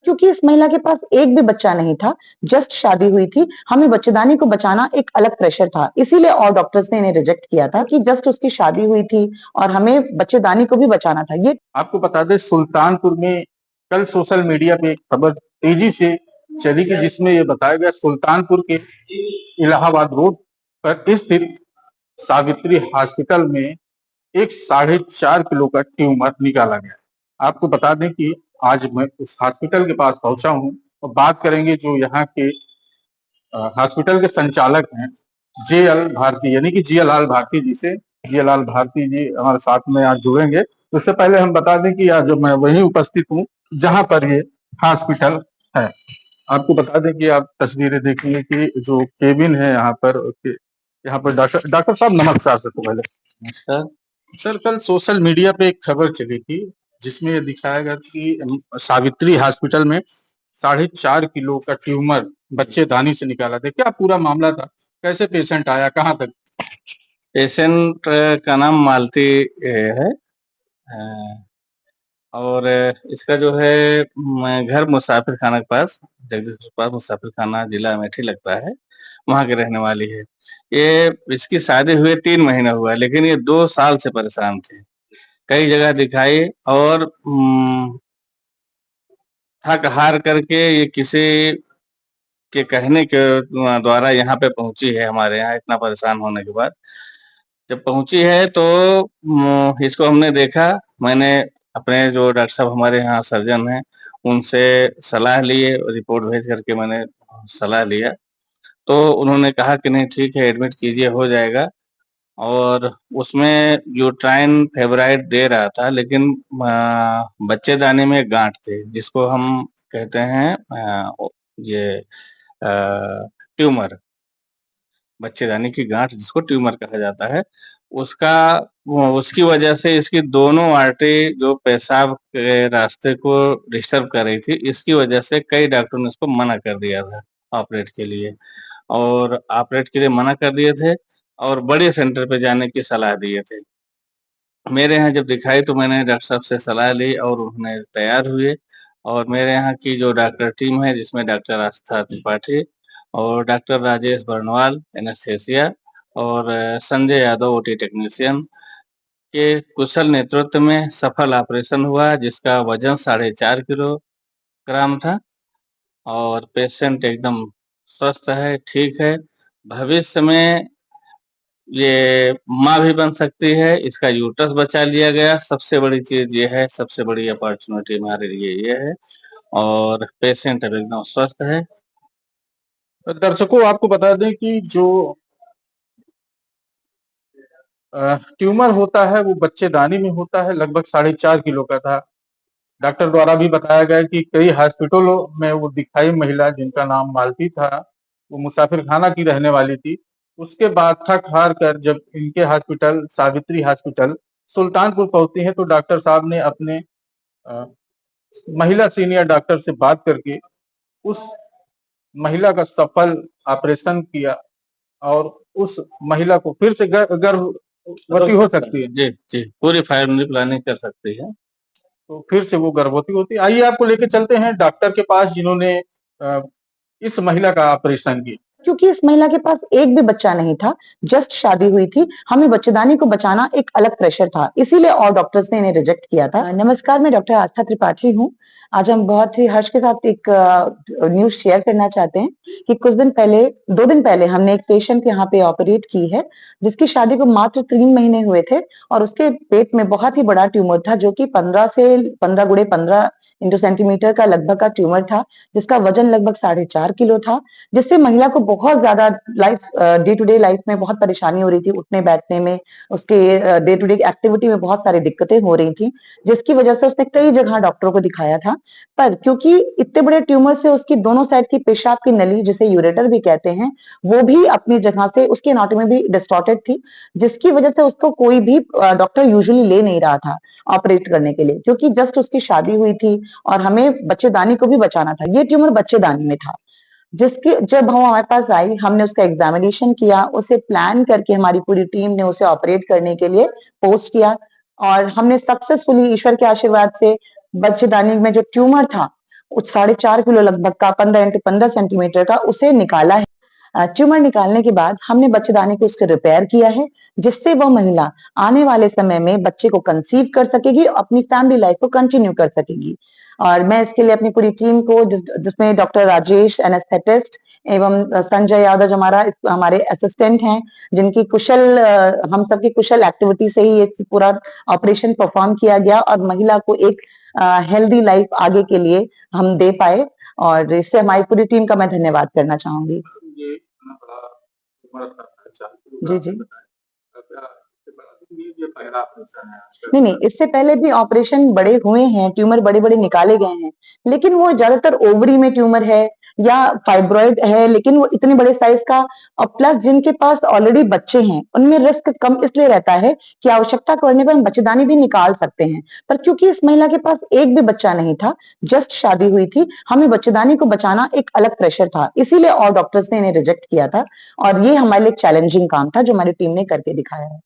क्योंकि इस महिला के पास एक भी बच्चा नहीं था, जस्ट शादी हुई थी। हमें बच्चेदानी को बचाना एक अलग प्रेशर था, इसीलिए और डॉक्टर्स ने इन्हें रिजेक्ट किया था कि जस्ट उसकी शादी हुई थी और हमें बच्चेदानी को भी बचाना था। ये आपको बता दें, सुल्तानपुर में कल सोशल मीडिया पे एक खबर तेजी से चली कि जिसमें ये बताया गया सुल्तानपुर के इलाहाबाद रोड पर स्थित सावित्री हॉस्पिटल में एक 4.5 किलो का ट्यूमर निकाला गया। आपको बता दें कि आज मैं उस हॉस्पिटल के पास पहुंचा हूं और बात करेंगे जो यहाँ के हॉस्पिटल के संचालक हैं जे.एल. भारती, यानी कि जियालाल भारती जी से। जियालाल भारती जी हमारे साथ में आज जुड़ेंगे। उससे पहले हम बता दें कि आज मैं वहीं उपस्थित हूँ जहां पर ये हॉस्पिटल है। आपको बता दें कि आप तस्वीरें देखिए कि जो केबिन है यहाँ पर डॉक्टर साहब नमस्कार। सबसे पहले नमस्कार सर। कल सोशल मीडिया पे एक खबर चली थी जिसमें ये दिखाया गया कि सावित्री हॉस्पिटल में 4.5 किलो का ट्यूमर बच्चेदानी से निकाला था। क्या पूरा मामला था? कैसे पेशेंट आया, कहाँ तक? पेशेंट का नाम मालती है और इसका जो है घर मुसाफिर खाना के पास, जगदीशपुर पास मुसाफिर खाना, जिला अमेठी लगता है, वहाँ की रहने वाली है। ये इसकी शादी हुए 3 महीना हुआ, लेकिन ये 2 साल से परेशान थे। कई जगह दिखाई और थक हार करके ये किसी के कहने के द्वारा यहाँ पे पहुंची है हमारे यहाँ, इतना परेशान होने के बाद। जब पहुंची है तो इसको हमने देखा। मैंने अपने जो डॉक्टर साहब हमारे यहाँ सर्जन हैं उनसे सलाह लिए, रिपोर्ट भेज करके मैंने सलाह लिया। तो उन्होंने कहा कि नहीं ठीक है, एडमिट कीजिए, हो जाएगा। और उसमें यूट्राइन फेब्राइड दे रहा था, लेकिन बच्चेदानी में गांठ थे जिसको हम कहते हैं ये ट्यूमर, बच्चेदानी की गांठ जिसको ट्यूमर कहा जाता है, उसकी वजह से इसकी दोनों आर्टरी जो पेशाब के रास्ते को डिस्टर्ब कर रही थी, इसकी वजह से कई डॉक्टरों ने इसको मना कर दिया था ऑपरेट के लिए, और ऑपरेट के लिए मना कर दिए थे और बड़े सेंटर पे जाने की सलाह दिए थे। मेरे यहाँ जब दिखाई तो मैंने डॉक्टर साहब से सलाह ली और उन्होंने तैयार हुए। और मेरे यहाँ की जो डॉक्टर टीम है जिसमें डॉक्टर आस्था त्रिपाठी और डॉक्टर राजेश बर्नवाल एनेस्थेसिया और संजय यादव ओटी टेक्नीशियन के कुशल नेतृत्व में सफल ऑपरेशन हुआ, जिसका वजन 4.5 किलोग्राम था और पेशेंट एकदम स्वस्थ है, ठीक है। भविष्य में ये माँ भी बन सकती है, इसका यूट्रस बचा लिया गया। सबसे बड़ी चीज ये है, सबसे बड़ी अपॉर्चुनिटी हमारे लिए ये है, और पेशेंट अब एकदम स्वस्थ है। दर्शकों, आपको बता दें कि जो ट्यूमर होता है वो बच्चेदानी में होता है, लगभग 4.5 किलो का था। डॉक्टर द्वारा भी बताया गया कि कई हॉस्पिटलों में वो दिखाई महिला जिनका नाम मालती था, वो मुसाफिर खाना की रहने वाली थी। उसके बाद थक हार कर जब इनके हॉस्पिटल सावित्री हॉस्पिटल सुल्तानपुर पहुंची है तो डॉक्टर साहब ने अपने महिला सीनियर डॉक्टर से बात करके उस महिला का सफल ऑपरेशन किया और उस महिला को फिर से गर्भवती हो सकती है। जी जी, पूरी फैमिली प्लानिंग कर सकती है, तो फिर से वो गर्भवती होती है। आइए आपको लेके चलते हैं डॉक्टर के पास जिन्होंने इस महिला का ऑपरेशन किया। क्योंकि इस महिला के पास एक भी बच्चा नहीं था, जस्ट शादी हुई थी। हमें बच्चेदानी को बचाना एक अलग प्रेशर था, इसीलिए और डॉक्टर्स ने इन्हें रिजेक्ट किया था। नमस्कार, मैं डॉक्टर आस्था त्रिपाठी हूँ। आज हम बहुत ही हर्ष के साथ एक न्यूज शेयर करना चाहते हैं कि कुछ दिन पहले, 2 दिन पहले हमने एक पेशेंट यहाँ पे ऑपरेट की है जिसकी शादी को मात्र 3 महीने हुए थे और उसके पेट में बहुत ही बड़ा ट्यूमर था जो कि 15 से 15 गुणे 15 इंटू सेंटीमीटर का लगभग का ट्यूमर था, जिसका वजन लगभग 4.5 किलो था, जिससे महिला को बहुत ज्यादा डे टू डे लाइफ में बहुत परेशानी हो रही थी, उठने बैठने में, उसके डे टू डे एक्टिविटी में बहुत सारी दिक्कतें हो रही थी, जिसकी वजह से उसने कई जगह डॉक्टरों को दिखाया था। पर क्योंकि इतने बड़े ट्यूमर से उसकी दोनों साइड की पेशाब की नली, जिसे यूरेटर भी कहते हैं, वो भी अपनी जगह से, उसकी एनाटॉमी भी डिस्टॉर्टेड थी, जिसकी वजह से उसको कोई भी डॉक्टर यूजुअली ले नहीं रहा था ऑपरेट करने के लिए, क्योंकि जस्ट उसकी शादी हुई थी और हमें बच्चेदानी को भी बचाना था। ये ट्यूमर बच्चेदानी में था, जिसकी जब हम हमारे पास आई, हमने उसका एग्जामिनेशन किया, उसे प्लान करके हमारी पूरी टीम ने उसे ऑपरेट करने के लिए पोस्ट किया और हमने सक्सेसफुली ईश्वर के आशीर्वाद से बच्चेदानी में जो ट्यूमर था 4.5 किलो लगभग का 15x15 सेंटीमीटर का उसे निकाला है। ट्यूमर निकालने के बाद हमने बच्चेदानी को उसके रिपेयर किया है, जिससे वह महिला आने वाले समय में बच्चे को कंसीव कर सकेगी, अपनी फैमिली लाइफ को कंटिन्यू कर सकेगी। और मैं इसके लिए अपनी पूरी टीम को जिसमें डॉक्टर राजेश एनेस्थेटिस्ट एवं संजय यादव जो हमारे असिस्टेंट हैं, जिनकी हम सबकी कुशल एक्टिविटी से ही ये पूरा ऑपरेशन परफॉर्म किया गया और महिला को एक हेल्दी लाइफ आगे के लिए हम दे पाए, और इससे हमारी पूरी टीम का मैं धन्यवाद करना चाहूंगी। ये इतना बड़ा उम्र का खर्चा जी जी ये पहला ऑपरेशन है आजकल। नहीं, इससे पहले भी ऑपरेशन बड़े हुए हैं, ट्यूमर बड़े-बड़े निकाले गए हैं, लेकिन वो ज्यादातर ओवरी में ट्यूमर है या फाइब्रॉइड है, लेकिन वो इतने बड़े साइज का, और प्लस जिनके पास ऑलरेडी बच्चे हैं, उनमें रिस्क कम इसलिए रहता है कि आवश्यकता पड़ने पर हम बच्चेदानी भी निकाल सकते हैं। पर क्योंकि इस महिला के पास एक भी बच्चा नहीं था, जस्ट शादी हुई थी, हमें बच्चेदानी को बचाना एक अलग प्रेशर था, इसीलिए और डॉक्टर्स ने इन्हें रिजेक्ट किया था, और ये हमारे लिए एक चैलेंजिंग काम था जो हमारी टीम ने करके दिखाया है।